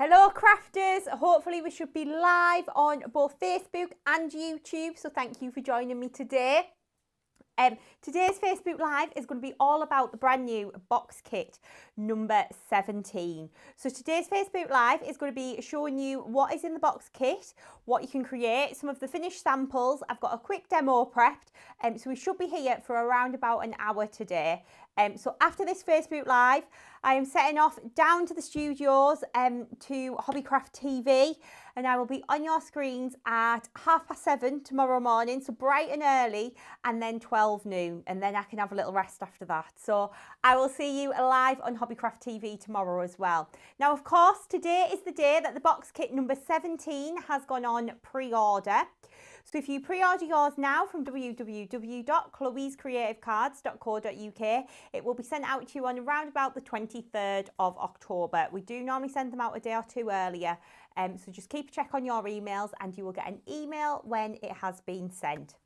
Hello crafters, hopefully we should be live on both Facebook and YouTube, so thank you for joining me today. Today's Facebook Live is going to be all about the brand new box kit number 17. So today's Facebook Live is going to be showing you what is in the box kit, what you can create, some of the finished samples. I've got a quick demo prepped, so we should be here for around about an hour today. So after this Facebook Live, I am setting off down to the studios to Hobbycraft TV, and I will be on your screens at 7:30 tomorrow morning, so bright and early, and then 12 noon, and then I can have a little rest after that. So I will see you live on Hobbycraft TV tomorrow as well. Now, of course, today is the day that the box kit number 17 has gone on pre-order. So if you pre-order yours now from www.chloescreativecards.co.uk, it will be sent out to you on around about the 23rd of October. We do normally send them out a day or two earlier, so just keep a check on your emails and you will get an email when it has been sent.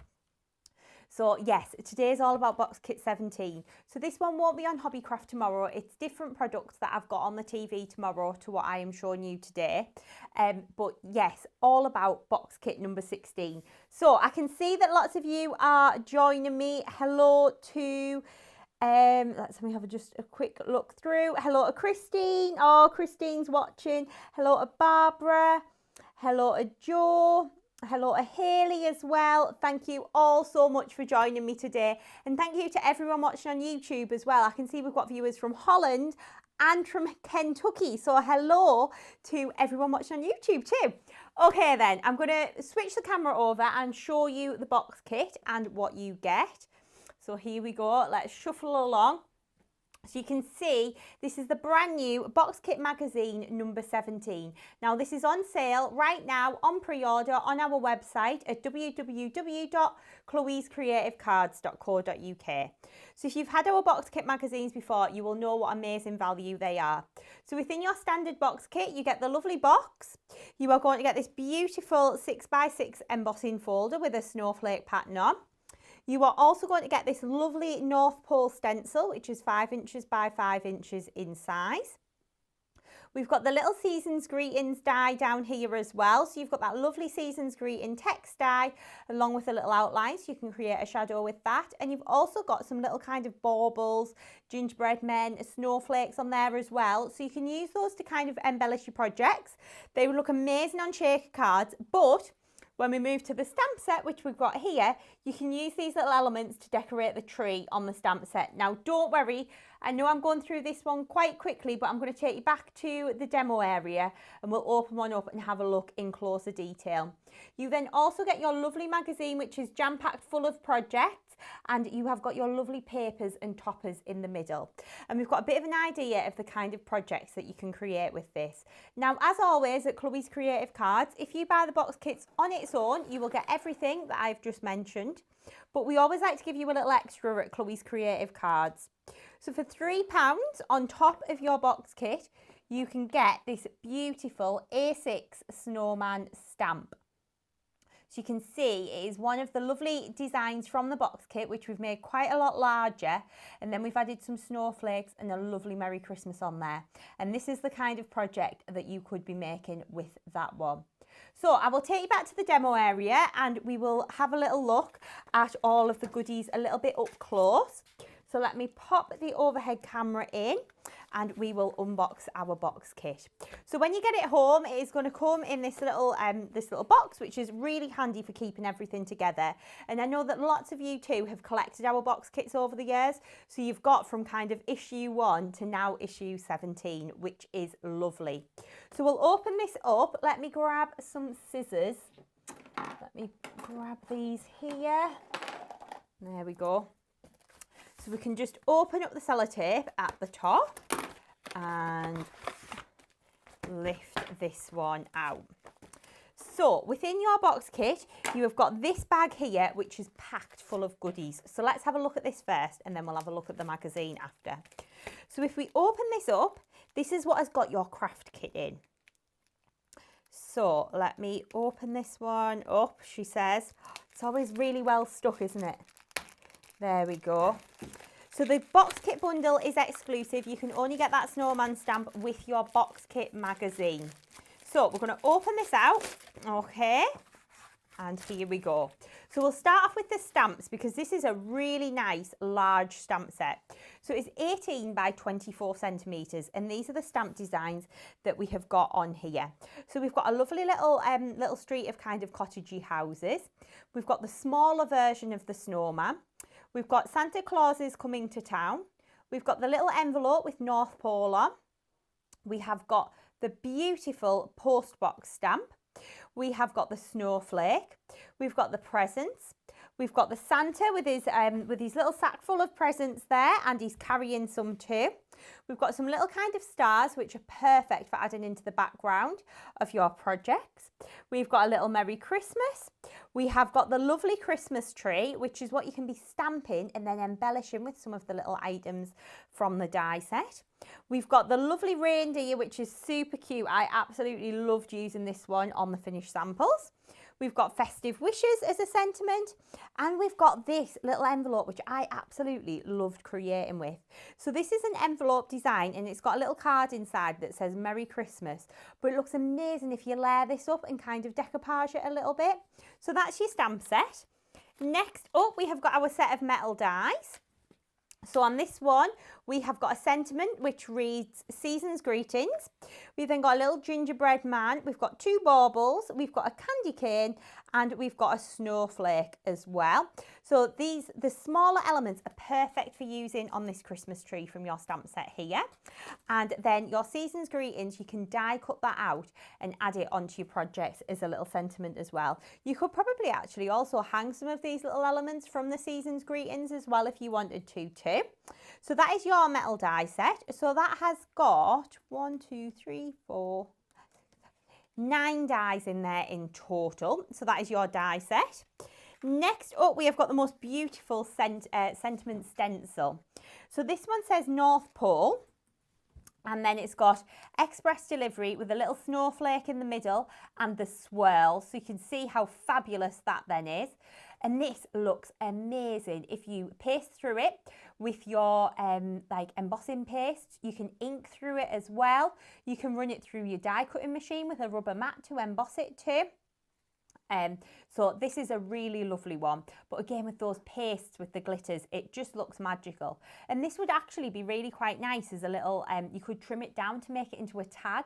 So yes, today's all about box kit 17. So this one won't be on Hobbycraft tomorrow. It's different products that I've got on the TV tomorrow to what I am showing you today. But yes, all about box kit number 16. So I can see that lots of you are joining me. Hello to, let's have just a quick look through. Hello to Christine. Oh, Christine's watching. Hello to Barbara. Hello to Joe. Hello to Hayley as well. Thank you all so much for joining me today. And thank you to everyone watching on YouTube as well. I can see we've got viewers from Holland and from Kentucky. So hello to everyone watching on YouTube too. Okay then, I'm going to switch the camera over and show you the box kit and what you get. So here we go. Let's shuffle along. So you can see this is the brand new box kit magazine number 17. Now this is on sale right now on pre-order on our website at www.chloescreativecards.co.uk. So if you've had our box kit magazines before, you will know what amazing value they are. So within your standard box kit, you get the lovely box. You are going to get this beautiful 6x6 embossing folder with a snowflake pattern on. You are also going to get this lovely North Pole stencil, which is 5 inches by 5 inches in size. We've got the little Seasons Greetings die down here as well. So you've got that lovely Seasons Greeting text die along with a little outline, so you can create a shadow with that. And you've also got some little kind of baubles, gingerbread men, snowflakes on there as well. So you can use those to kind of embellish your projects. They would look amazing on shaker cards, but when we move to the stamp set, which we've got here, you can use these little elements to decorate the tree on the stamp set. Now, don't worry, I know I'm going through this one quite quickly, but I'm going to take you back to the demo area and we'll open one up and have a look in closer detail. You then also get your lovely magazine, which is jam-packed full of projects, and you have got your lovely papers and toppers in the middle. And we've got a bit of an idea of the kind of projects that you can create with this. Now, as always at Chloe's Creative Cards, if you buy the box kits on its own, you will get everything that I've just mentioned. But we always like to give you a little extra at Chloe's Creative Cards. So for £3 on top of your box kit, you can get this beautiful A6 snowman stamp. So you can see it is one of the lovely designs from the box kit, which we've made quite a lot larger. And then we've added some snowflakes and a lovely Merry Christmas on there. And this is the kind of project that you could be making with that one. So I will take you back to the demo area and we will have a little look at all of the goodies a little bit up close. So let me pop the overhead camera in and we will unbox our box kit. So when you get it home, it is going to come in this little box, which is really handy for keeping everything together. And I know that lots of you too have collected our box kits over the years. So you've got from kind of issue 1 to now issue 17, which is lovely. So we'll open this up. Let me grab some scissors. Let me grab these here. There we go. So we can just open up the sellotape at the top and lift this one out. So within your box kit, you have got this bag here, which is packed full of goodies. So let's have a look at this first and then we'll have a look at the magazine after. So if we open this up, this is what has got your craft kit in. So let me open this one up. She says, it's always really well stuck, isn't it? There we go. So the box kit bundle is exclusive. You can only get that snowman stamp with your box kit magazine. So we're going to open this out, okay, and here we go. So we'll start off with the stamps because this is a really nice large stamp set. So it's 18 by 24 centimetres, and these are the stamp designs that we have got on here. So we've got a lovely little street of kind of cottagey houses. We've got the smaller version of the snowman. We've got Santa Claus is coming to town. We've got the little envelope with North Pole on. We have got the beautiful post box stamp. We have got the snowflake. We've got the presents. We've got the Santa with his little sack full of presents there, and he's carrying some too. We've got some little kind of stars which are perfect for adding into the background of your projects. We've got a little Merry Christmas. We have got the lovely Christmas tree, which is what you can be stamping and then embellishing with some of the little items from the die set. We've got the lovely reindeer, which is super cute. I absolutely loved using this one on the finished samples. We've got festive wishes as a sentiment, and we've got this little envelope which I absolutely loved creating with. So this is an envelope design, and it's got a little card inside that says Merry Christmas, but it looks amazing if you layer this up and kind of decoupage it a little bit. So that's your stamp set. Next up, we have got our set of metal dies. So on this one, we have got a sentiment which reads Season's Greetings. We've then got a little gingerbread man. We've got 2 baubles. We've got a candy cane, and we've got a snowflake as well. So the smaller elements are perfect for using on this Christmas tree from your stamp set here. And then your Season's Greetings, you can die cut that out and add it onto your projects as a little sentiment as well. You could probably actually also hang some of these little elements from the Season's Greetings as well if you wanted to too. So that is your metal die set. So that has got 9 dies in there in total. So that is your die set. Next up, we have got the most beautiful sentiment stencil. So this one says North Pole, and then it's got express delivery with a little snowflake in the middle and the swirl. So you can see how fabulous that then is. And this looks amazing. If you paste through it with your like embossing paste, you can ink through it as well. You can run it through your die cutting machine with a rubber mat to emboss it too. So this is a really lovely one, but again with those pastes with the glitters, it just looks magical. And this would actually be really quite nice as a little, you could trim it down to make it into a tag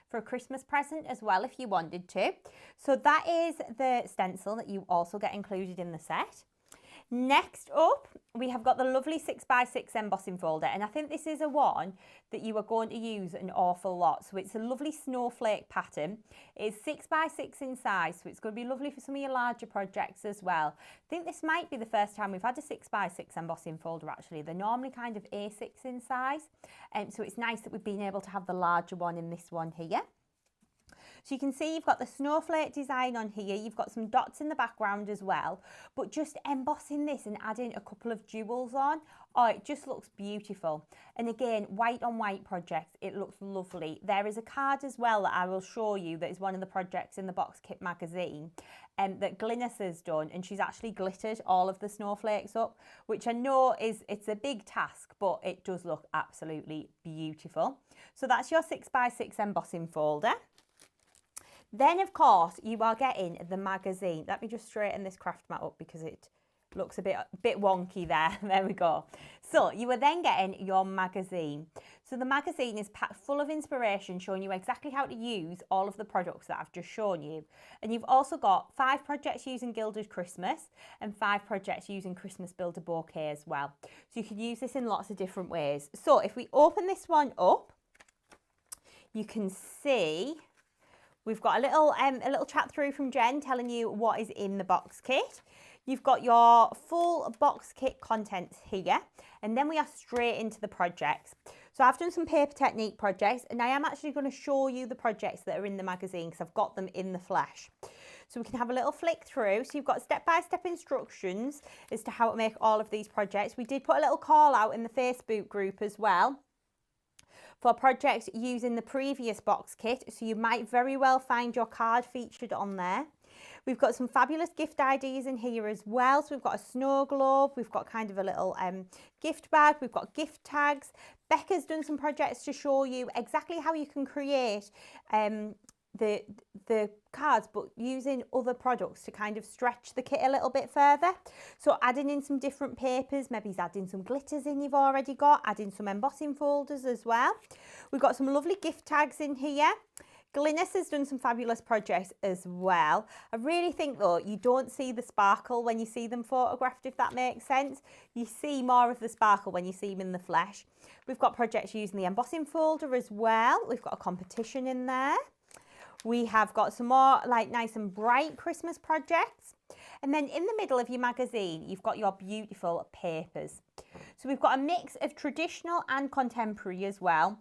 for a Christmas present as well if you wanted to. So that is the stencil that you also get included in the set. Next up, we have got the lovely 6x6 embossing folder, and I think this is a one that you are going to use an awful lot. So it's a lovely snowflake pattern. It's 6x6 in size, so it's going to be lovely for some of your larger projects as well. I think this might be the first time we've had a 6x6 embossing folder actually. They're normally kind of A6 in size, so it's nice that we've been able to have the larger one in this one here. So you can see you've got the snowflake design on here, you've got some dots in the background as well, but just embossing this and adding a couple of jewels on, oh, it just looks beautiful. And again, white on white projects, it looks lovely. There is a card as well that I will show you that is one of the projects in the Box Kit magazine that Glynis has done, and she's actually glittered all of the snowflakes up, which I know it's a big task, but it does look absolutely beautiful. So that's your 6x6 embossing folder. Then, of course, you are getting the magazine. Let me just straighten this craft mat up because it looks a bit wonky there. There we go. So you are then getting your magazine. So the magazine is packed full of inspiration, showing you exactly how to use all of the products that I've just shown you. And you've also got 5 projects using Gilded Christmas and 5 projects using Christmas Builder Bouquet as well. So you can use this in lots of different ways. So if we open this one up, you can see we've got a little chat through from Jen telling you what is in the box kit. You've got your full box kit contents here, and then we are straight into the projects. So I've done some paper technique projects, and I am actually going to show you the projects that are in the magazine because I've got them in the flesh. So we can have a little flick through. So you've got step-by-step instructions as to how to make all of these projects. We did put a little call out in the Facebook group as well for projects using the previous box kit, so you might very well find your card featured on there. We've got some fabulous gift ideas in here as well. So we've got a snow globe, we've got kind of a little gift bag, we've got gift tags. Becca's done some projects to show you exactly how you can create the cards, but using other products to kind of stretch the kit a little bit further. So adding in some different papers, maybe adding some glitters in you've already got, adding some embossing folders as well. We've got some lovely gift tags in here. Glynis has done some fabulous projects as well. I really think though, you don't see the sparkle when you see them photographed, if that makes sense. You see more of the sparkle when you see them in the flesh. We've got projects using the embossing folder as well. We've got a competition in there. We have got some more like nice and bright Christmas projects. And then in the middle of your magazine, you've got your beautiful papers. So we've got a mix of traditional and contemporary as well.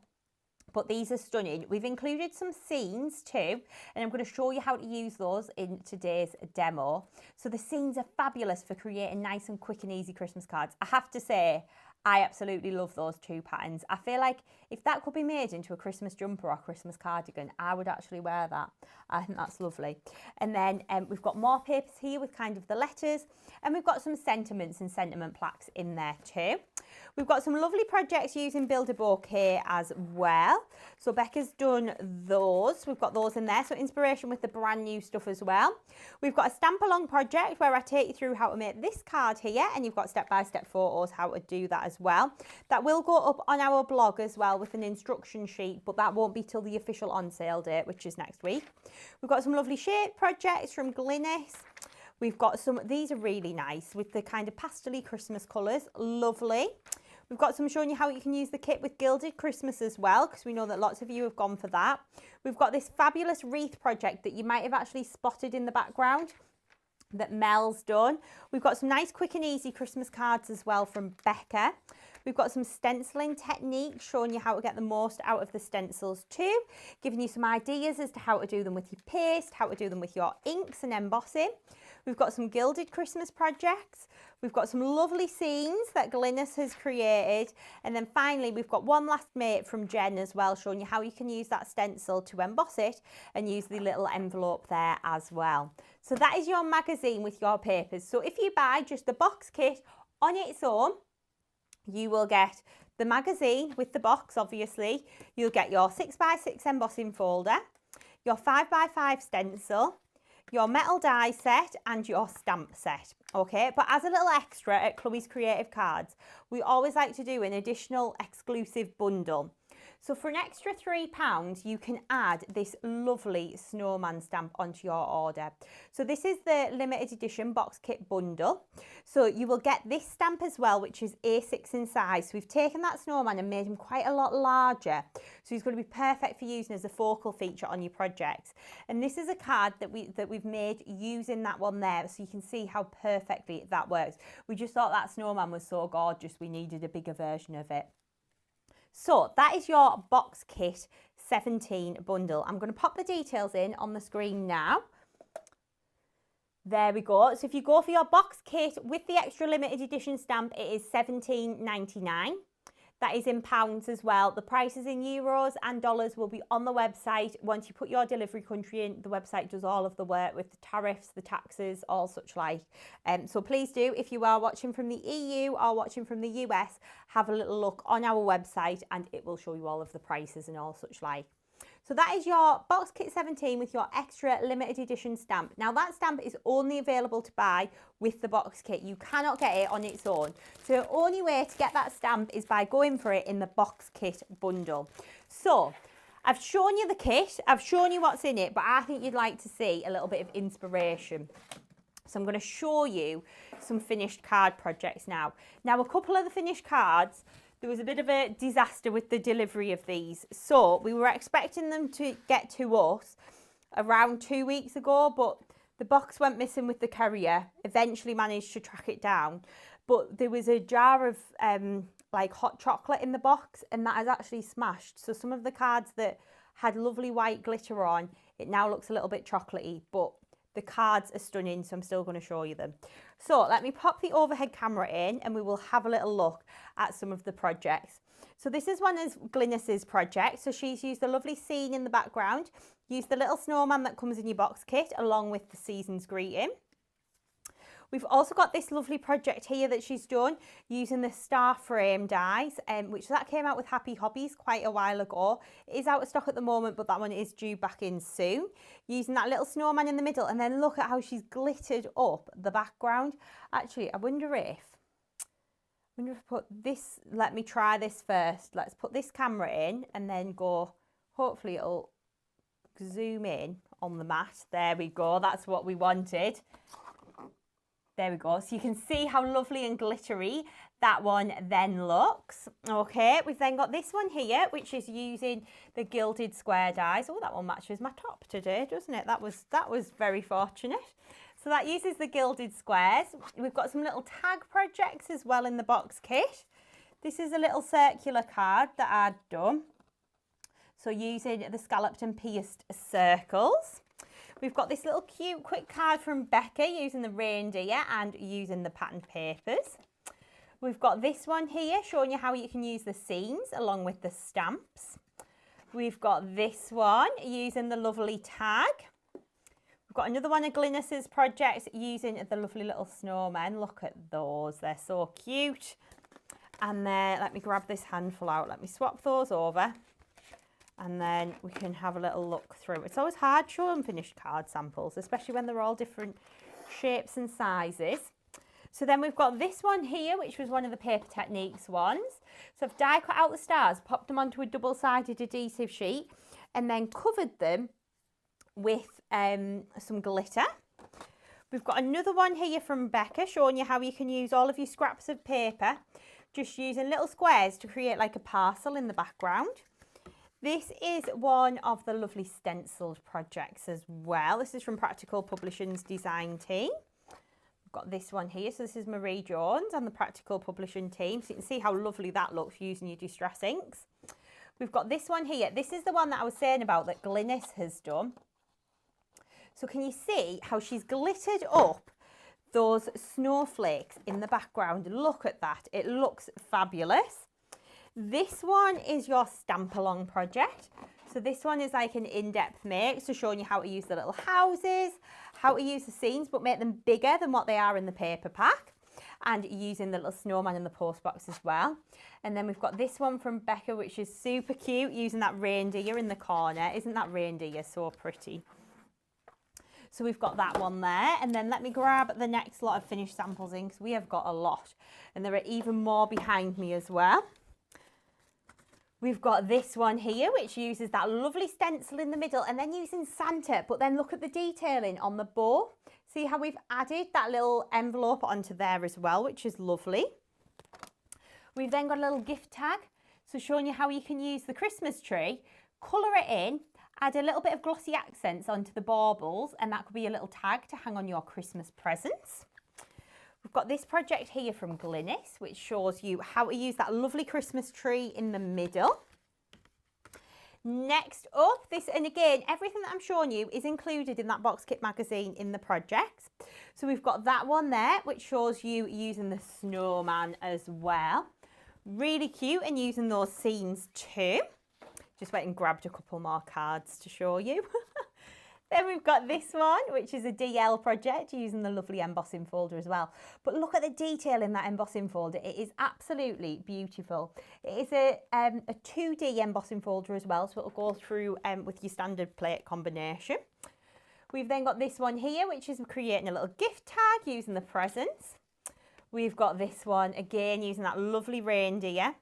But these are stunning. We've included some scenes too, and I'm going to show you how to use those in today's demo. So the scenes are fabulous for creating nice and quick and easy Christmas cards. I have to say, I absolutely love those two patterns. I feel like if that could be made into a Christmas jumper or Christmas cardigan, I would actually wear that. I think that's lovely. And then we've got more papers here with kind of the letters, and we've got some sentiments and sentiment plaques in there too. We've got some lovely projects using Build a Bouquet as well. So Becca's done those. We've got those in there. So inspiration with the brand new stuff as well. We've got a stamp along project where I take you through how to make this card here, and you've got step-by-step photos how to do that as well. That will go up on our blog as well with an instruction sheet, but that won't be till the official on sale date, which is next week. We've got some lovely shape projects from Glynis. We've got some, these are really nice with the kind of pastel-y Christmas colours, lovely. We've got some showing you how you can use the kit with Gilded Christmas as well, because we know that lots of you have gone for that. We've got this fabulous wreath project that you might have actually spotted in the background that Mel's done. We've got some nice quick and easy Christmas cards as well from Becca. We've got some stenciling techniques showing you how to get the most out of the stencils too, giving you some ideas as to how to do them with your paste, how to do them with your inks and embossing. We've got some Gilded Christmas projects. We've got some lovely scenes that Glynis has created. And then finally, we've got one last mate from Jen as well, showing you how you can use that stencil to emboss it and use the little envelope there as well. So that is your magazine with your papers. So if you buy just the box kit on its own, you will get the magazine with the box, obviously. You'll get your 6x6 embossing folder, your 5x5 stencil, your metal die set and your stamp set, okay? But as a little extra at Chloe's Creative Cards, we always like to do an additional exclusive bundle. So for an extra £3, you can add this lovely snowman stamp onto your order. So this is the limited edition box kit bundle. So you will get this stamp as well, which is A6 in size. So we've taken that snowman and made him quite a lot larger. So he's going to be perfect for using as a focal feature on your projects. And this is a card that we've made using that one there, so you can see how perfectly that works. We just thought that snowman was so gorgeous, we needed a bigger version of it. So that is your box kit 17 bundle. I'm going to pop the details in on the screen now. There we go. So if you go for your box kit with the extra limited edition stamp, it is £17.99. That is in pounds as well. The prices in euros and dollars will be on the website. Once you put your delivery country in, the website does all of the work with the tariffs, the taxes, all such like. So please do, if you are watching from the EU or watching from the US, have a little look on our website and it will show you all of the prices and all such like. So that is your box kit 17 with your extra limited edition stamp. Now that stamp is only available to buy with the box kit. You cannot get it on its own. So the only way to get that stamp is by going for it in the box kit bundle. So I've shown you the kit, I've shown you what's in it, but I think you'd like to see a little bit of inspiration. So I'm going to show you some finished card projects now. Now a couple of the finished cards, there was a bit of a disaster with the delivery of these. So we were expecting them to get to us around 2 weeks ago, but the box went missing with the courier. Eventually managed to track it down. But there was a jar of like hot chocolate in the box, and that has actually smashed. So some of the cards that had lovely white glitter on, it now looks a little bit chocolatey, but The cards are stunning, so I'm still going to show you them. So let me pop the overhead camera in and we will have a little look at some of the projects. So this is one of Glynis's projects. So she's used a lovely scene in the background, used the little snowman that comes in your box kit along with the season's greeting. We've also got this lovely project here that she's done using the star frame dies, which that came out with Happy Hobbies quite a while ago. It is out of stock at the moment, but that one is due back in soon. Using that little snowman in the middle, and then look at how she's glittered up the background. Actually, I wonder if I put this, let me try this first. Let's put this camera in and then go, hopefully it'll zoom in on the mat. There we go, that's what we wanted. There we go. So you can see how lovely and glittery that one then looks. Okay, we've then got this one here, which is using the gilded square dies. Oh, that one matches my top today, doesn't it? That was very fortunate. So that uses the gilded squares. We've got some little tag projects as well in the box kit. This is a little circular card that I'd done. So using the scalloped and pierced circles. We've got this little cute quick card from Becca using the reindeer and using the patterned papers. We've got this one here showing you how you can use the scenes along with the stamps. We've got this one using the lovely tag. We've got another one of Glynis's projects using the lovely little snowmen. Look at those, they're so cute. And then let me grab this handful out. Let me swap those over. And then we can have a little look through. It's always hard showing finished card samples, especially when they're all different shapes and sizes. So then we've got this one here, which was one of the Paper Techniques ones. So I've die cut out the stars, popped them onto a double-sided adhesive sheet, and then covered them with some glitter. We've got another one here from Becca showing you how you can use all of your scraps of paper, just using little squares to create like a parcel in the background. This is one of the lovely stenciled projects as well. This is from Practical Publishing's design team. We've got this one here. So this is Marie Jones and the Practical Publishing team. So you can see how lovely that looks using your distress inks. We've got this one here. This is the one that I was saying about that Glynis has done. So can you see how she's glittered up those snowflakes in the background? Look at that. It looks fabulous. This one is your stamp along project. So this one is like an in-depth make, so showing you how to use the little houses, how to use the scenes, but make them bigger than what they are in the paper pack, and using the little snowman in the post box as well. And then we've got this one from Becca, which is super cute, using that reindeer in the corner. Isn't that reindeer so pretty? So we've got that one there, and then let me grab the next lot of finished samples in, because we have got a lot, and there are even more behind me as well. We've got this one here, which uses that lovely stencil in the middle and then using Santa, but then look at the detailing on the bow. See how we've added that little envelope onto there as well, which is lovely. We've then got a little gift tag, so showing you how you can use the Christmas tree, colour it in, add a little bit of glossy accents onto the baubles, and that could be a little tag to hang on your Christmas presents. We've got this project here from Glynis, which shows you how to use that lovely Christmas tree in the middle. Next up, this, and again, everything that I'm showing you is included in that box kit magazine in the projects. So we've got that one there, which shows you using the snowman as well. Really cute, and using those scenes too. Just went and grabbed a couple more cards to show you. Then we've got this one, which is a DL project using the lovely embossing folder as well. But look at the detail in that embossing folder. It is absolutely beautiful. It is a 2D embossing folder as well, so it'll go through with your standard plate combination. We've then got this one here, which is creating a little gift tag using the presents. We've got this one, again, using that lovely reindeer.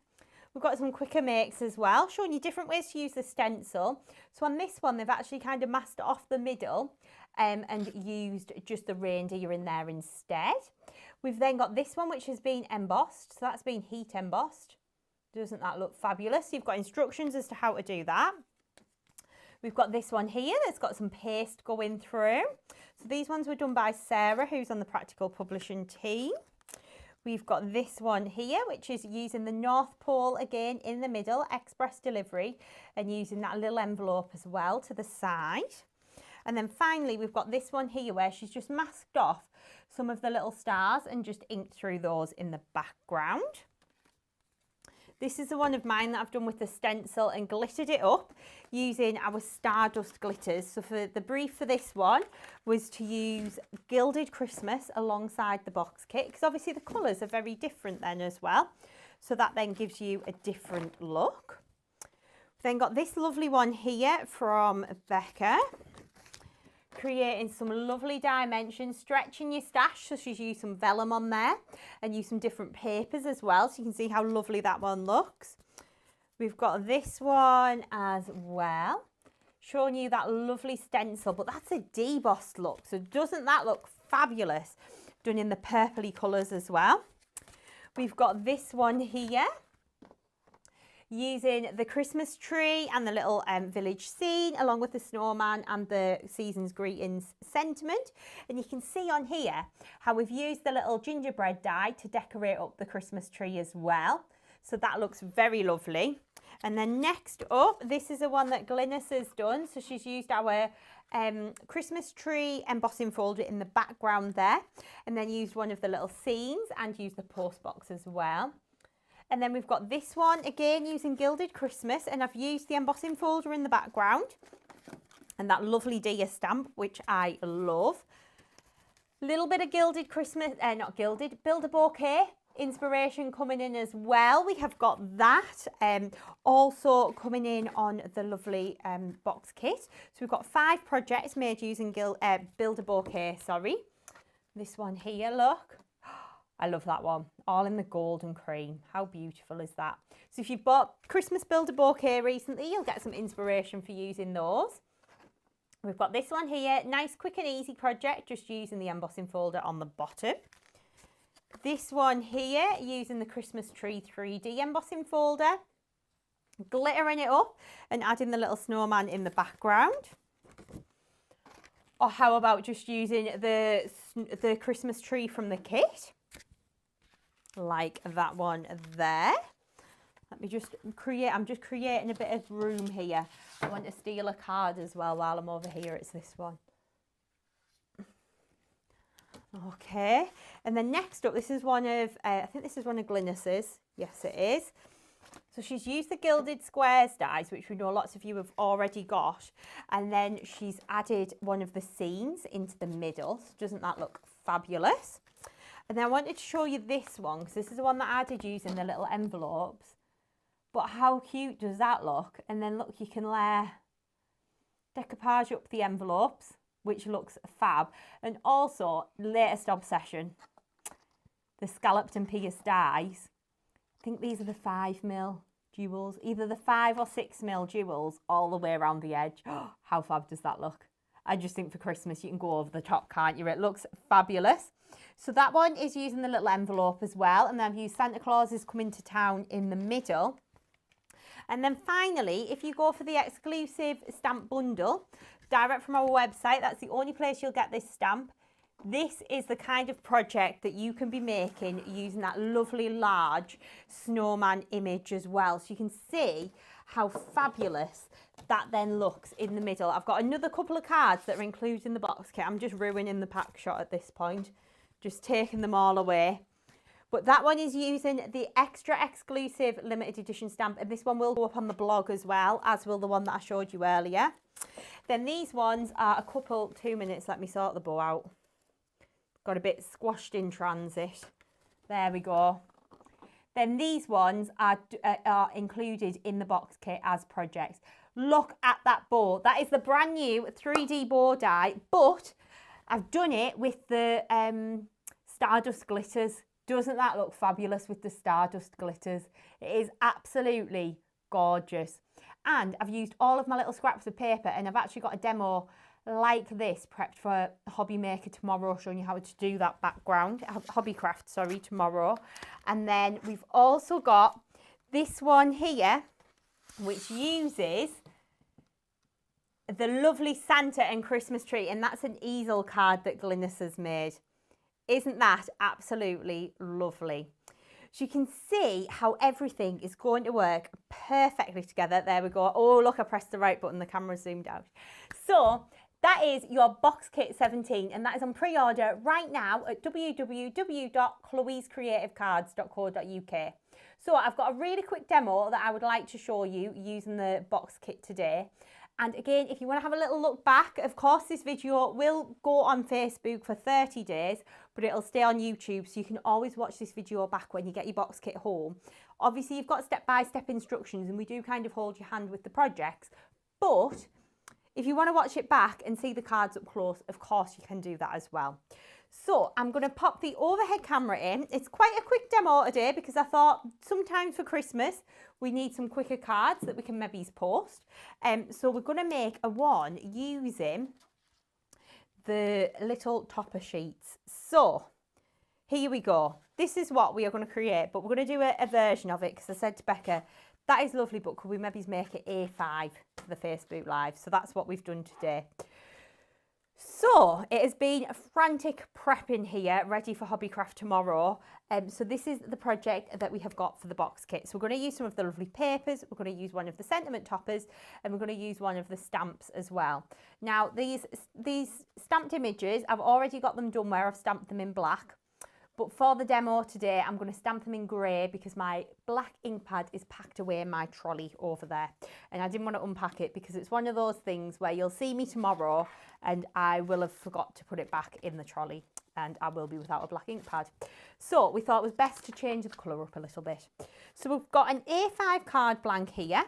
We've got some quicker makes as well, showing you different ways to use the stencil. So on this one, they've actually kind of masked off the middle and used just the reindeer in there instead. We've then got this one, which has been embossed. So that's been heat embossed. Doesn't that look fabulous? You've got instructions as to how to do that. We've got this one here that's got some paste going through. So these ones were done by Sarah, who's on the Practical Publishing team. We've got this one here, which is using the North Pole again in the middle, express delivery, and using that little envelope as well to the side. And then finally, we've got this one here where she's just masked off some of the little stars and just inked through those in the background. This is the one of mine that I've done with the stencil and glittered it up using our Stardust glitters. So for the brief for this one was to use Gilded Christmas alongside the box kit, because obviously the colours are very different then as well. So that then gives you a different look. We've then got this lovely one here from Becca, creating some lovely dimensions, stretching your stash. So she's used some vellum on there and used some different papers as well, so you can see how lovely that one looks. We've got this one as well, showing you that lovely stencil, but that's a debossed look, so doesn't that look fabulous, done in the purpley colours as well. We've got this one here, using the Christmas tree and the little village scene, along with the snowman and the season's greetings sentiment. And you can see on here how we've used the little gingerbread die to decorate up the Christmas tree as well. So that looks very lovely. And then next up, this is the one that Glynis has done. So she's used our Christmas tree embossing folder in the background there, and then used one of the little scenes and used the post box as well. And then we've got this one, again, using Gilded Christmas, and I've used the embossing folder in the background and that lovely deer stamp, which I love. Little bit of Gilded Christmas, not gilded, Build a Bouquet inspiration coming in as well. We have got that also coming in on the lovely box kit. So we've got 5 projects made using Build a Bouquet, sorry. This one here, look. I love that one, all in the golden cream. How beautiful is that? So if you've bought Christmas Build a Bouquet recently, you'll get some inspiration for using those. We've got this one here, nice, quick and easy project, just using the embossing folder on the bottom. This one here, using the Christmas tree 3D embossing folder, glittering it up and adding the little snowman in the background. Or how about just using the Christmas tree from the kit? Like that one there. Let me just I'm just creating a bit of room here. I want to steal a card as well while I'm over here. It's this one. Okay, and then next up, this is one of, I think this is one of Glynis's. Yes, it is. So she's used the Gilded Squares dies, which we know lots of you have already got. And then she's added one of the scenes into the middle. So doesn't that look fabulous? And then I wanted to show you this one, because this is the one that I did using the little envelopes. But how cute does that look? And then look, you can layer decoupage up the envelopes, which looks fab. And also, latest obsession, the scalloped and pierced dies. I think these are the 5mm jewels, either the 5 or 6mm jewels all the way around the edge. How fab does that look? I just think for Christmas you can go over the top, can't you? It looks fabulous. So that one is using the little envelope as well, and then I've used Santa Claus is Coming to Town in the middle. And then finally, if you go for the exclusive stamp bundle, direct from our website, that's the only place you'll get this stamp. This is the kind of project that you can be making using that lovely large snowman image as well. So you can see how fabulous that then looks in the middle. I've got another couple of cards that are included in the box kit. I'm just ruining the pack shot at this point, just taking them all away. But that one is using the extra exclusive limited edition stamp, and this one will go up on the blog as well, as will the one that I showed you earlier. Then these ones are a couple, 2 minutes, let me sort the bow out. Got a bit squashed in transit. There we go. Then these ones are included in the box kit as projects. Look at that bow. That is the brand new 3D bow die, but I've done it with the Stardust glitters. Doesn't that look fabulous with the Stardust glitters? It is absolutely gorgeous. And I've used all of my little scraps of paper, and I've actually got a demo like this prepped for Hobby Maker tomorrow, showing you how to do that background, Hobbycraft, sorry, tomorrow. And then we've also got this one here, which uses the lovely Santa and Christmas tree, and that's an easel card that Glynis has made. Isn't that absolutely lovely? So you can see how everything is going to work perfectly together. There we go. Oh, look, I pressed the right button. The camera zoomed out. So that is your box kit 17, and that is on pre-order right now at www.chloescreativecards.co.uk. So I've got a really quick demo that I would like to show you using the box kit today. And again, if you want to have a little look back, of course, this video will go on Facebook for 30 days, but it'll stay on YouTube, so you can always watch this video back when you get your box kit home. Obviously, you've got step-by-step instructions, and we do kind of hold your hand with the projects, but if you want to watch it back and see the cards up close, of course, you can do that as well. So I'm going to pop the overhead camera in. It's quite a quick demo today because I thought sometimes for Christmas we need some quicker cards that we can maybe post. So we're going to make a one using the little topper sheets. So here we go. This is what we are going to create, but we're going to do a version of it because I said to Becca, that is lovely, but could we maybe make it A5 for the Facebook Live? So that's what we've done today. So it has been a frantic prepping here, ready for Hobbycraft tomorrow. So this is the project that we have got for the box kit. So we're going to use some of the lovely papers, we're going to use one of the sentiment toppers, and we're going to use one of the stamps as well. Now these stamped images, I've already got them done where I've stamped them in black. But for the demo today, I'm going to stamp them in grey because my black ink pad is packed away in my trolley over there. And I didn't want to unpack it because it's one of those things where you'll see me tomorrow and I will have forgot to put it back in the trolley and I will be without a black ink pad. So we thought it was best to change the colour up a little bit. So we've got an A5 card blank here.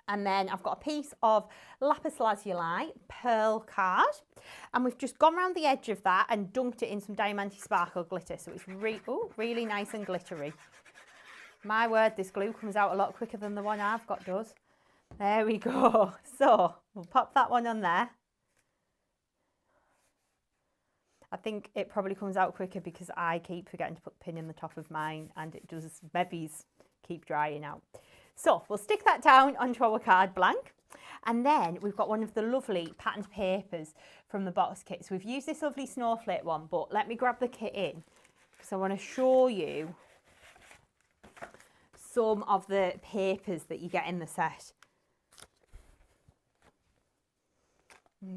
And then I've got a piece of lapis lazuli pearl card, and we've just gone around the edge of that and dunked it in some diamante sparkle glitter, so it's really nice and glittery. My word, this glue comes out a lot quicker than the one I've got does. There we go. So we'll pop that one on there. I think it probably comes out quicker because I keep forgetting to put the pin in the top of mine, and it does maybe keep drying out. So we'll stick that down onto our card blank, and then we've got one of the lovely patterned papers from the box kit. So we've used this lovely snowflake one, but let me grab the kit in because I want to show you some of the papers that you get in the set.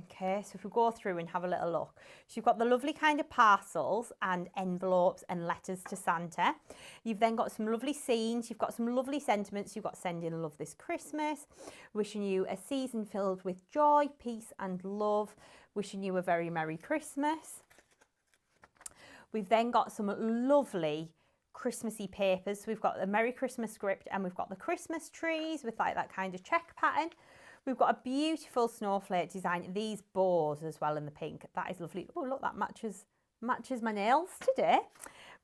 Okay, so if we go through and have a little look. So you've got the lovely kind of parcels and envelopes and letters to Santa. You've then got some lovely scenes. You've got some lovely sentiments. You've got sending love this Christmas, wishing you a season filled with joy, peace and love, wishing you a very Merry Christmas. We've then got some lovely Christmassy papers. So we've got the Merry Christmas script and we've got the Christmas trees with like that kind of check pattern. We've got a beautiful snowflake design, these bows as well in the pink. That is lovely. Oh, look, that matches my nails today.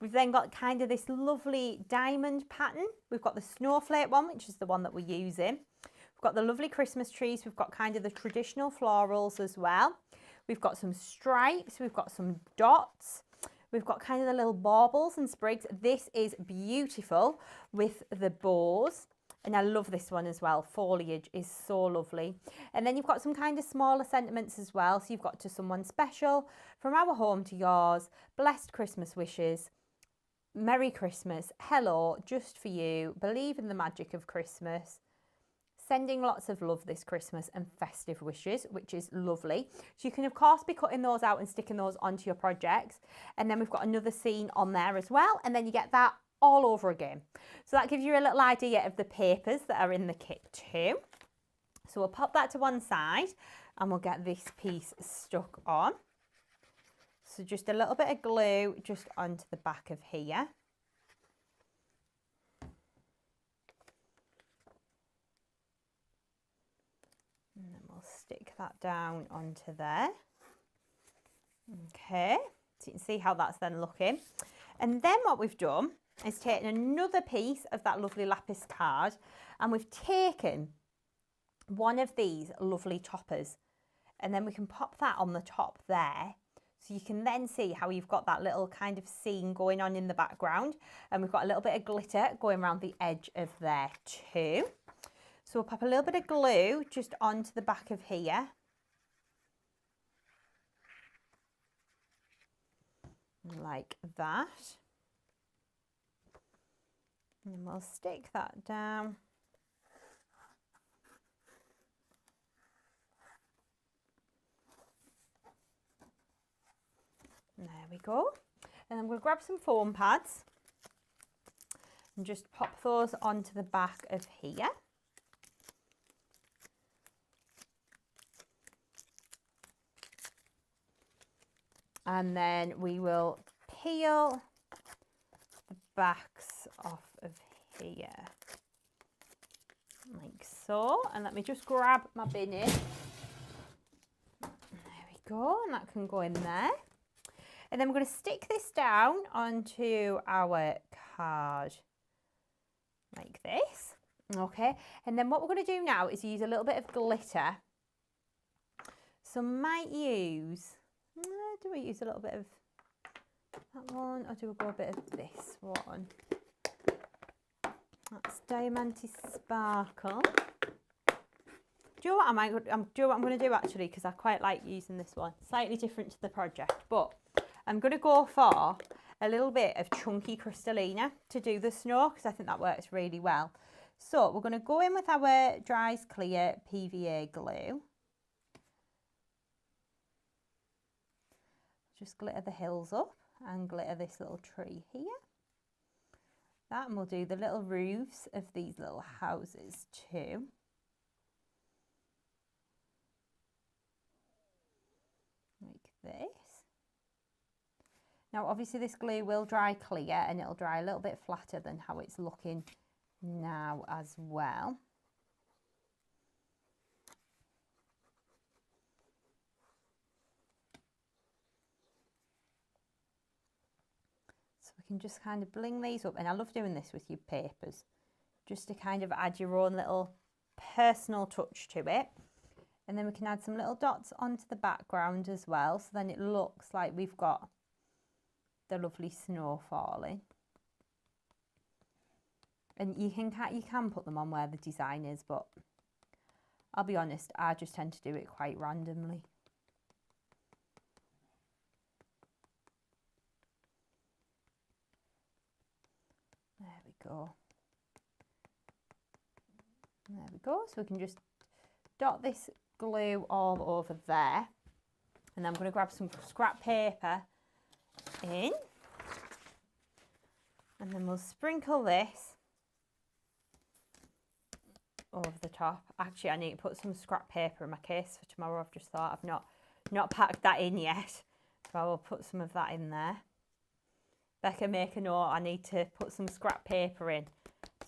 We've then got kind of this lovely diamond pattern. We've got the snowflake one, which is the one that we're using. We've got the lovely Christmas trees. We've got kind of the traditional florals as well. We've got some stripes. We've got some dots. We've got kind of the little baubles and sprigs. This is beautiful with the bows. And I love this one as well. Foliage is so lovely. And then you've got some kind of smaller sentiments as well. So you've got to someone special, from our home to yours, blessed Christmas wishes, Merry Christmas, hello, just for you, believe in the magic of Christmas, sending lots of love this Christmas and festive wishes, which is lovely. So you can of course be cutting those out and sticking those onto your projects. And then we've got another scene on there as well. And then you get that all over again. So that gives you a little idea of the papers that are in the kit too. So we'll pop that to one side and we'll get this piece stuck on. So just a little bit of glue just onto the back of here. And then we'll stick that down onto there. Okay, so you can see how that's then looking. And then what we've done is taken another piece of that lovely lapis card and we've taken one of these lovely toppers, and then we can pop that on the top there, so you can then see how you've got that little kind of scene going on in the background, and we've got a little bit of glitter going around the edge of there too. So we'll pop a little bit of glue just onto the back of here. Like that. And we'll stick that down. There we go. And I'm going to grab some foam pads and just pop those onto the back of here. And then we will peel the backs off of here, like so. And let me just grab my bin in. There we go, and that can go in there. And then we're going to stick this down onto our card, like this. Okay, and then what we're going to do now is use a little bit of glitter. So might use... do we use a little bit of that one, or do we go a bit of this one? That's Diamante Sparkle. Do you know what I'm going to do actually, because I quite like using this one. Slightly different to the project, but I'm going to go for a little bit of chunky Crystallina to do the snow, because I think that works really well. So we're going to go in with our Dries Clear PVA glue. Just glitter the hills up and glitter this little tree here. That, and we'll do the little roofs of these little houses too. Like this. Now obviously this glue will dry clear and it'll dry a little bit flatter than how it's looking now as well. You can just kind of bling these up, and I love doing this with your papers, just to kind of add your own little personal touch to it. And then we can add some little dots onto the background as well, so then it looks like we've got the lovely snow falling. And you can put them on where the design is, but I'll be honest, I just tend to do it quite randomly. There we go. There we go. So we can just dot this glue all over there. And I'm going to grab some scrap paper in. And then we'll sprinkle this over the top. Actually, I need to put some scrap paper in my case for tomorrow. I've just thought I've not packed that in yet. So I will put some of that in there. Becca, make a note, I need to put some scrap paper in,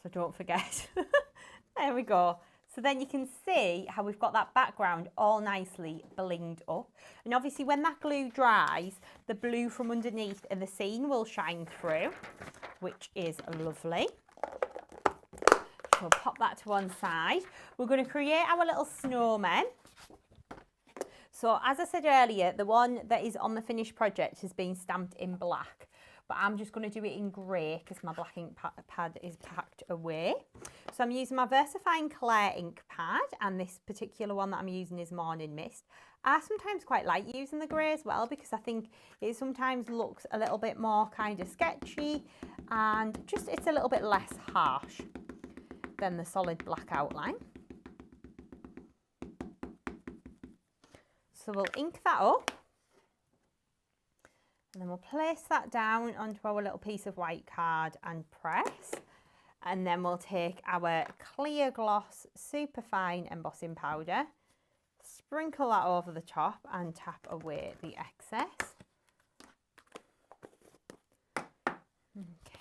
so don't forget. There we go. So then you can see how we've got that background all nicely blinged up. And obviously when that glue dries, the blue from underneath and the scene will shine through, which is lovely. So we'll pop that to one side. We're going to create our little snowman. So as I said earlier, the one that is on the finished project has been stamped in black. But I'm just going to do it in grey because my black ink pad is packed away. So I'm using my VersaFine Claire ink pad, and this particular one that I'm using is Morning Mist. I sometimes quite like using the grey as well because I think it sometimes looks a little bit more kind of sketchy and just it's a little bit less harsh than the solid black outline. So we'll ink that up. And then we'll place that down onto our little piece of white card and press. And then we'll take our clear gloss superfine embossing powder, sprinkle that over the top and tap away the excess.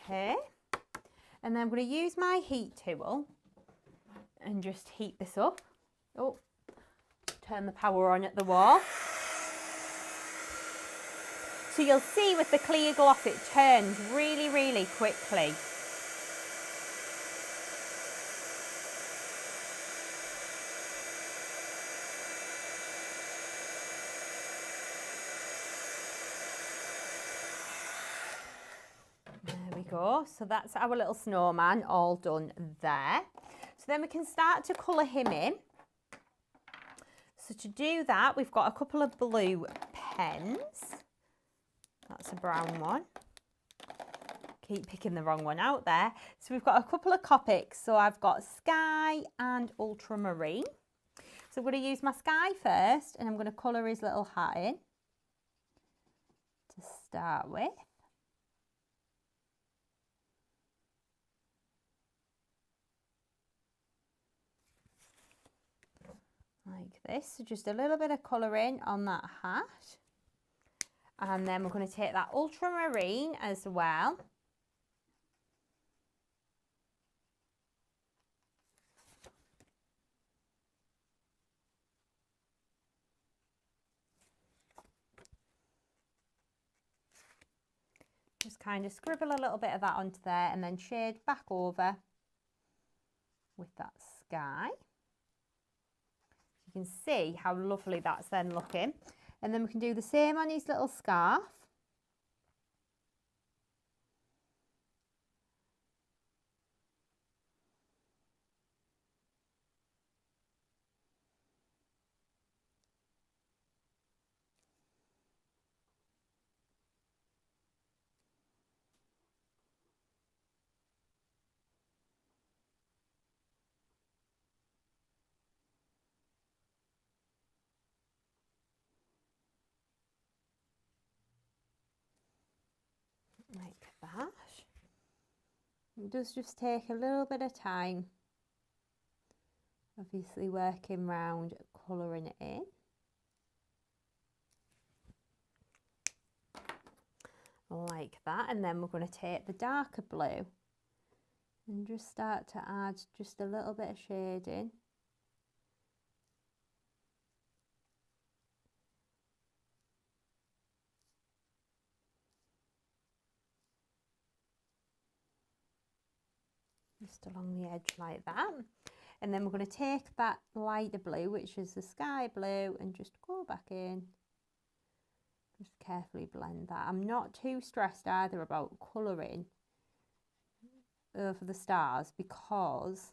Okay. And then I'm going to use my heat tool and just heat this up. Oh, turn the power on at the wall. So you'll see with the clear gloss it turns really, really quickly. There we go. So that's our little snowman all done there. So then we can start to colour him in. So to do that, we've got a couple of blue pens. That's a brown one. Keep picking the wrong one out there. So we've got a couple of Copics. So I've got Sky and Ultramarine. So I'm going to use my Sky first and I'm going to colour his little hat in to start with. Like this, so just a little bit of colouring on that hat. And then we're going to take that ultramarine as well. Just kind of scribble a little bit of that onto there and then shade back over with that sky. You can see how lovely that's then looking. And then we can do the same on his little scarf. Like that. It does just take a little bit of time, obviously working round colouring it in. Like that, and then we're going to take the darker blue and just start to add just a little bit of shading. Just along the edge like that. And then we're going to take that lighter blue, which is the sky blue, and just go back in. Just carefully blend that. I'm not too stressed either about colouring over the stars because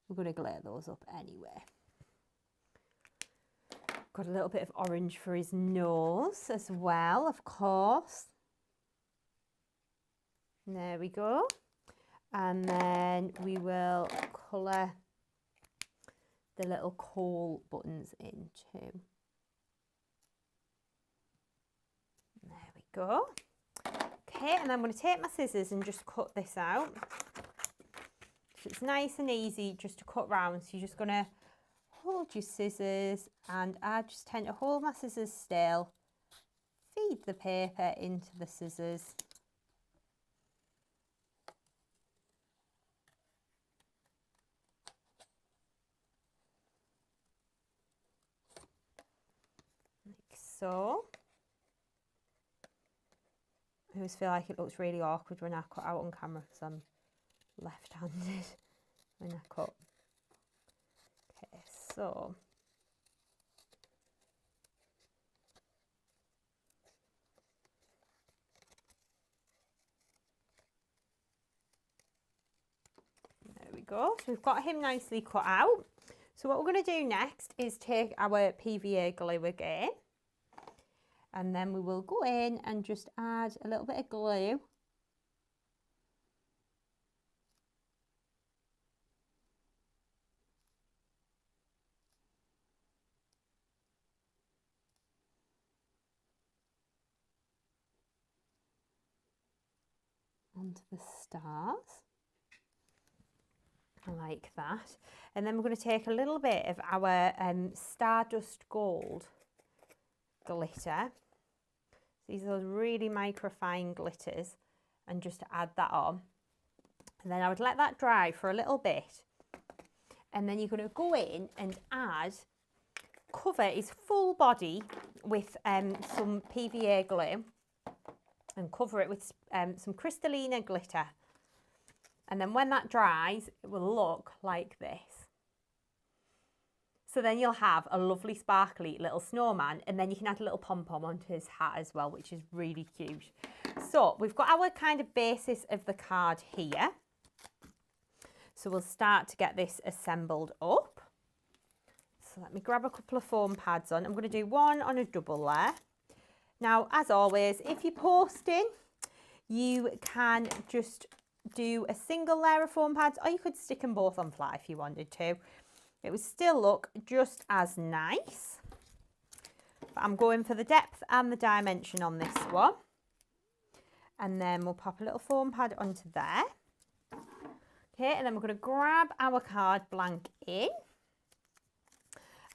we're going to glare those up anyway. Got a little bit of orange for his nose as well, of course. There we go. And then we will colour the little coal buttons in too. There we go. Okay, and I'm going to take my scissors and just cut this out. So it's nice and easy just to cut round. So you're just going to hold your scissors, and I just tend to hold my scissors still, feed the paper into the scissors. So, I always feel like it looks really awkward when I cut out on camera because I'm left-handed when I cut. Okay, so there we go. So we've got him nicely cut out. So what we're going to do next is take our PVA glue again. And then we will go in and just add a little bit of glue. Onto the stars. Like that. And then we're going to take a little bit of our Stardust Gold glitter. These are those really microfine glitters, and just add that on. And then I would let that dry for a little bit. And then you're going to go in and cover his full body with some PVA glue and cover it with some Crystallina glitter. And then when that dries, it will look like this. So then you'll have a lovely sparkly little snowman, and then you can add a little pom-pom onto his hat as well, which is really cute. So we've got our kind of basis of the card here. So we'll start to get this assembled up. So let me grab a couple of foam pads on. I'm going to do one on a double layer. Now, as always, if you're posting, you can just do a single layer of foam pads, or you could stick them both on flat if you wanted to. It would still look just as nice. But I'm going for the depth and the dimension on this one. And then we'll pop a little foam pad onto there. Okay, and then we're going to grab our card blank in.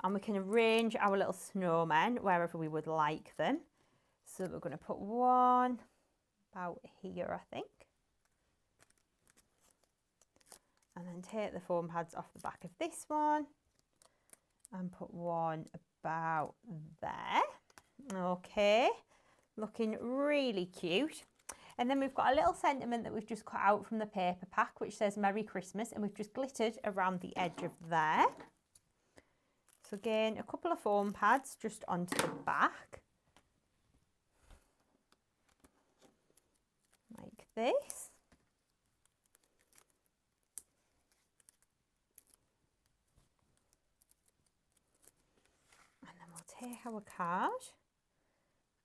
And we can arrange our little snowmen wherever we would like them. So we're going to put one about here, I think. And then take the foam pads off the back of this one and put one about there. Okay, looking really cute. And then we've got a little sentiment that we've just cut out from the paper pack, which says Merry Christmas, and we've just glittered around the edge of there. So again, a couple of foam pads just onto the back. Like this. And then we'll take our card.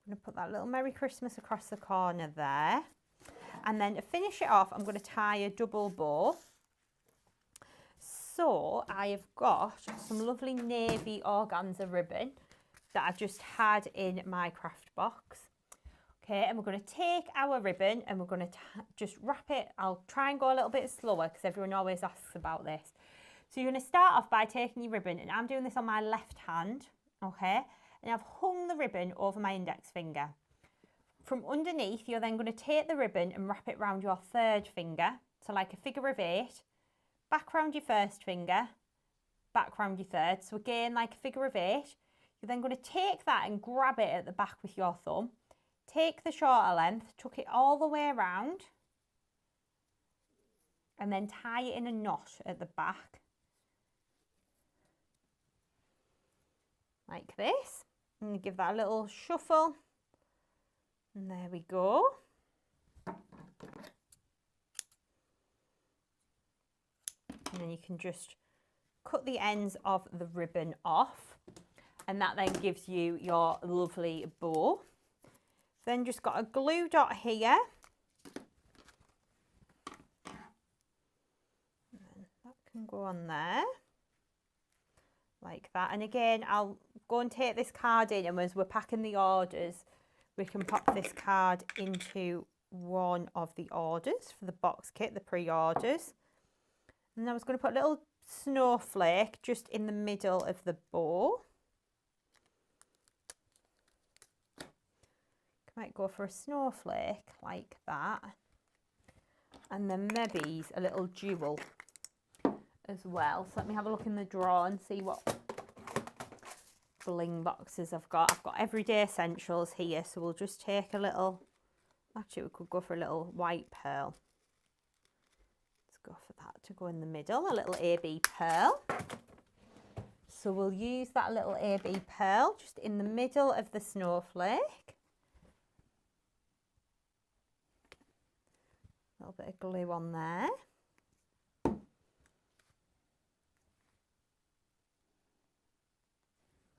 I'm going to put that little Merry Christmas across the corner there. And then to finish it off, I'm going to tie a double bow. So I have got some lovely navy organza ribbon that I've just had in my craft box. Okay, and we're going to take our ribbon and we're going to just wrap it. I'll try and go a little bit slower because everyone always asks about this. So you're going to start off by taking your ribbon, and I'm doing this on my left hand, okay? And I've hung the ribbon over my index finger. From underneath, you're then going to take the ribbon and wrap it around your third finger, so like a figure of 8. Back round your first finger, back round your third. So again, like a figure of 8. You're then going to take that and grab it at the back with your thumb. Take the shorter length, tuck it all the way around, and then tie it in a knot at the back. Like this. And give that a little shuffle. And there we go. And then you can just cut the ends of the ribbon off, and that then gives you your lovely bow. Then just got a glue dot here. And that can go on there. Like that. And again, I'll go and take this card in, and as we're packing the orders, we can pop this card into one of the orders for the box kit, the pre-orders. And I was going to put a little snowflake just in the middle of the bow. Might go for a snowflake like that. And then maybe a little jewel as well. So let me have a look in the drawer and see what bling boxes I've got. I've got everyday essentials here, so we'll just take a little, actually we could go for a little white pearl. Go for that to go in the middle, a little AB pearl. So we'll use that little AB pearl just in the middle of the snowflake. A little bit of glue on there.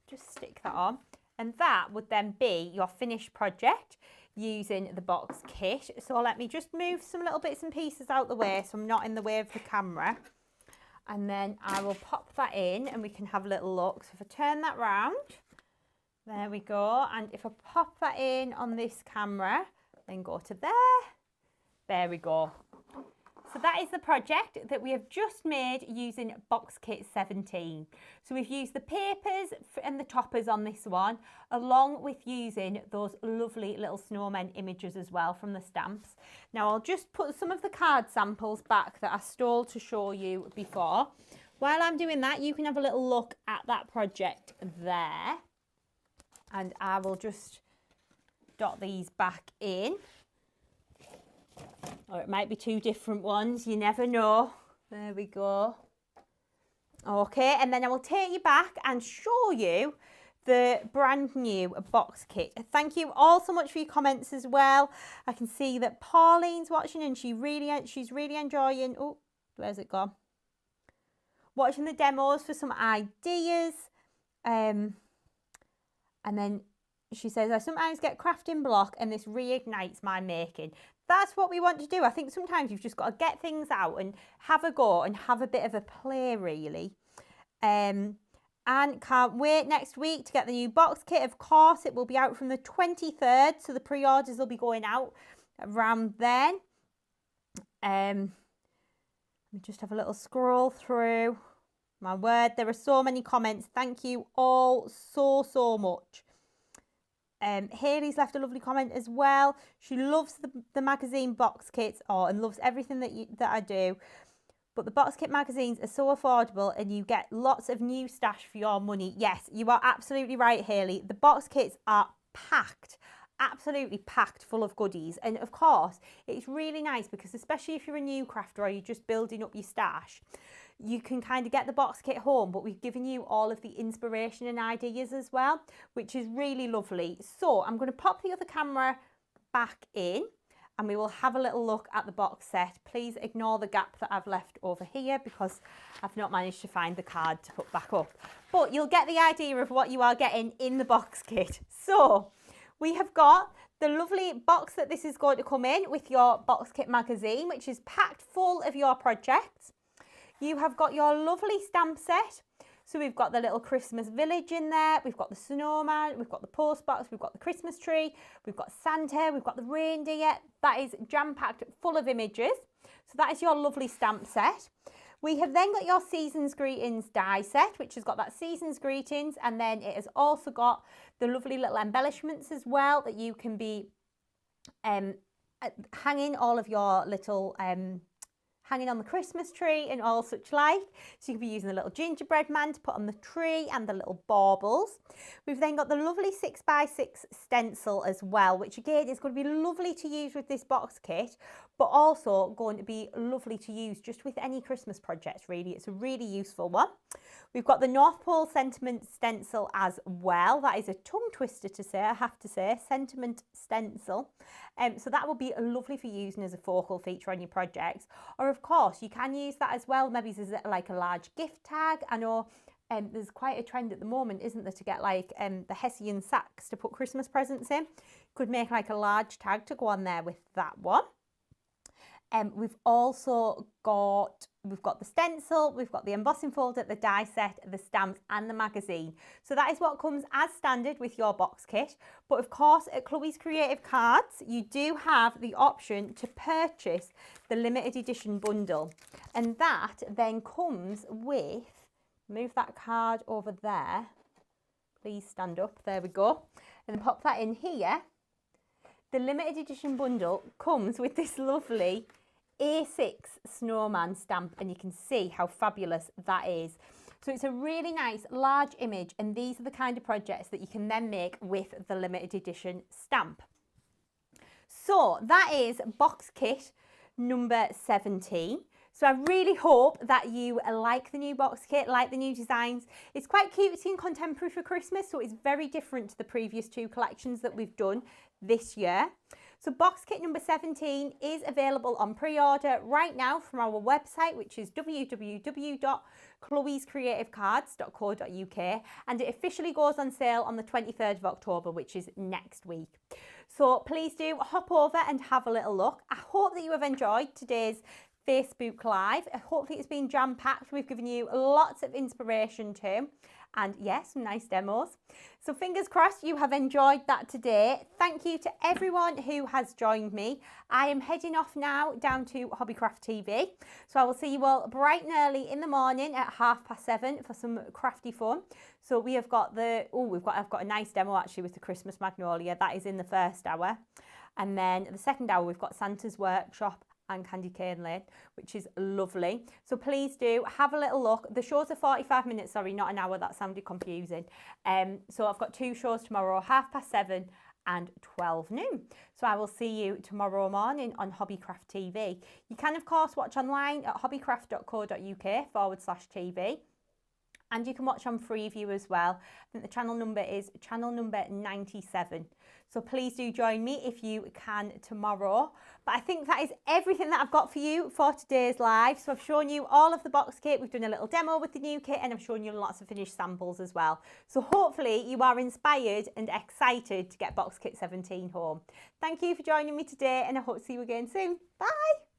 Just stick that on, and that would then be your finished project using the box kit. So let me just move some little bits and pieces out the way so I'm not in the way of the camera, and then I will pop that in and we can have a little look. So if I turn that round, there we go, and if I pop that in on this camera, then go to there we go. So that is the project that we have just made using box kit 17. So we've used the papers and the toppers on this one, along with using those lovely little snowmen images as well from the stamps. Now I'll just put some of the card samples back that I stole to show you before. While I'm doing that, you can have a little look at that project there. And I will just dot these back in. Or it might be two different ones, you never know. There we go. Okay, and then I will take you back and show you the brand new box kit. Thank you all so much for your comments as well. I can see that Pauline's watching and she's really enjoying, oh, where's it gone? Watching the demos for some ideas. And then she says, I sometimes get crafting block and this reignites my making. That's what we want to do. I think sometimes you've just got to get things out and have a go and have a bit of a play, really. And and can't wait next week to get the new box kit. Of course, it will be out from the 23rd, so the pre-orders will be going out around then. Let me just have a little scroll through. My word, there are so many comments. Thank you all so much. Hayley's left a lovely comment as well. She loves the magazine box kits and loves everything that I do. But the box kit magazines are so affordable and you get lots of new stash for your money. Yes, you are absolutely right, Hayley. The box kits are packed, absolutely packed full of goodies. And of course, it's really nice because especially if you're a new crafter or you're just building up your stash, you can kind of get the box kit home, but we've given you all of the inspiration and ideas as well, which is really lovely. So I'm going to pop the other camera back in and we will have a little look at the box set. Please ignore the gap that I've left over here because I've not managed to find the card to put back up. But you'll get the idea of what you are getting in the box kit. So we have got the lovely box that this is going to come in with your box kit magazine, which is packed full of your projects. You have got your lovely stamp set. So we've got the little Christmas village in there. We've got the snowman. We've got the post box. We've got the Christmas tree. We've got Santa. We've got the reindeer. That is jam-packed full of images. So that is your lovely stamp set. We have then got your Season's Greetings die set, which has got that Season's Greetings. And then it has also got the lovely little embellishments as well that you can be hanging all of your little hanging on the Christmas tree and all such like. So you can be using the little gingerbread man to put on the tree and the little baubles. We've then got the lovely 6x6 stencil as well, which again is going to be lovely to use with this box kit, but also going to be lovely to use just with any Christmas projects really. It's a really useful one. We've got the North Pole sentiment stencil as well. That is a tongue twister to say, I have to say, sentiment stencil. So that will be lovely for using as a focal feature on your projects. Or of course, you can use that as well, maybe as like a large gift tag. I know there's quite a trend at the moment, isn't there, to get like the Hessian sacks to put Christmas presents in. Could make like a large tag to go on there with that one. We've also got the stencil, we've got the embossing folder, the die set, the stamps and the magazine. So that is what comes as standard with your box kit. But of course at Chloe's Creative Cards, you do have the option to purchase the limited edition bundle. And that then comes with, move that card over there, please stand up, there we go. And then pop that in here. The limited edition bundle comes with this lovely A6 snowman stamp and you can see how fabulous that is. So it's a really nice large image and these are the kind of projects that you can then make with the limited edition stamp. So that is box kit number 17. So I really hope that you like the new box kit, like the new designs. It's quite cutesy and contemporary for Christmas, so it's very different to the previous two collections that we've done this year. So box kit number 17 is available on pre-order right now from our website, which is www.chloescreativecards.co.uk, and it officially goes on sale on the 23rd of October, which is next week. So please do hop over and have a little look. I hope that you have enjoyed today's Facebook Live. Hopefully it's been jam-packed. We've given you lots of inspiration too. And yes, some nice demos. So fingers crossed you have enjoyed that today. Thank you to everyone who has joined me. I am heading off now down to Hobbycraft TV. So I will see you all bright and early in the morning at 7:30 for some crafty fun. So we have got I've got a nice demo actually with the Christmas Magnolia. That is in the first hour. And then the second hour we've got Santa's Workshop and Candy Cane Lane, which is lovely. So please do have a little look. The shows are 45 minutes, sorry, not an hour. That sounded confusing. So I've got two shows tomorrow, 7:30 and 12 noon. So I will see you tomorrow morning on Hobbycraft TV. You can, of course, watch online at hobbycraft.co.uk/TV. And you can watch on Freeview as well. I think the channel number is channel number 97. So please do join me if you can tomorrow. But I think that is everything that I've got for you for today's live. So I've shown you all of the box kit. We've done a little demo with the new kit and I've shown you lots of finished samples as well. So hopefully you are inspired and excited to get box kit 17 home. Thank you for joining me today and I hope to see you again soon. Bye.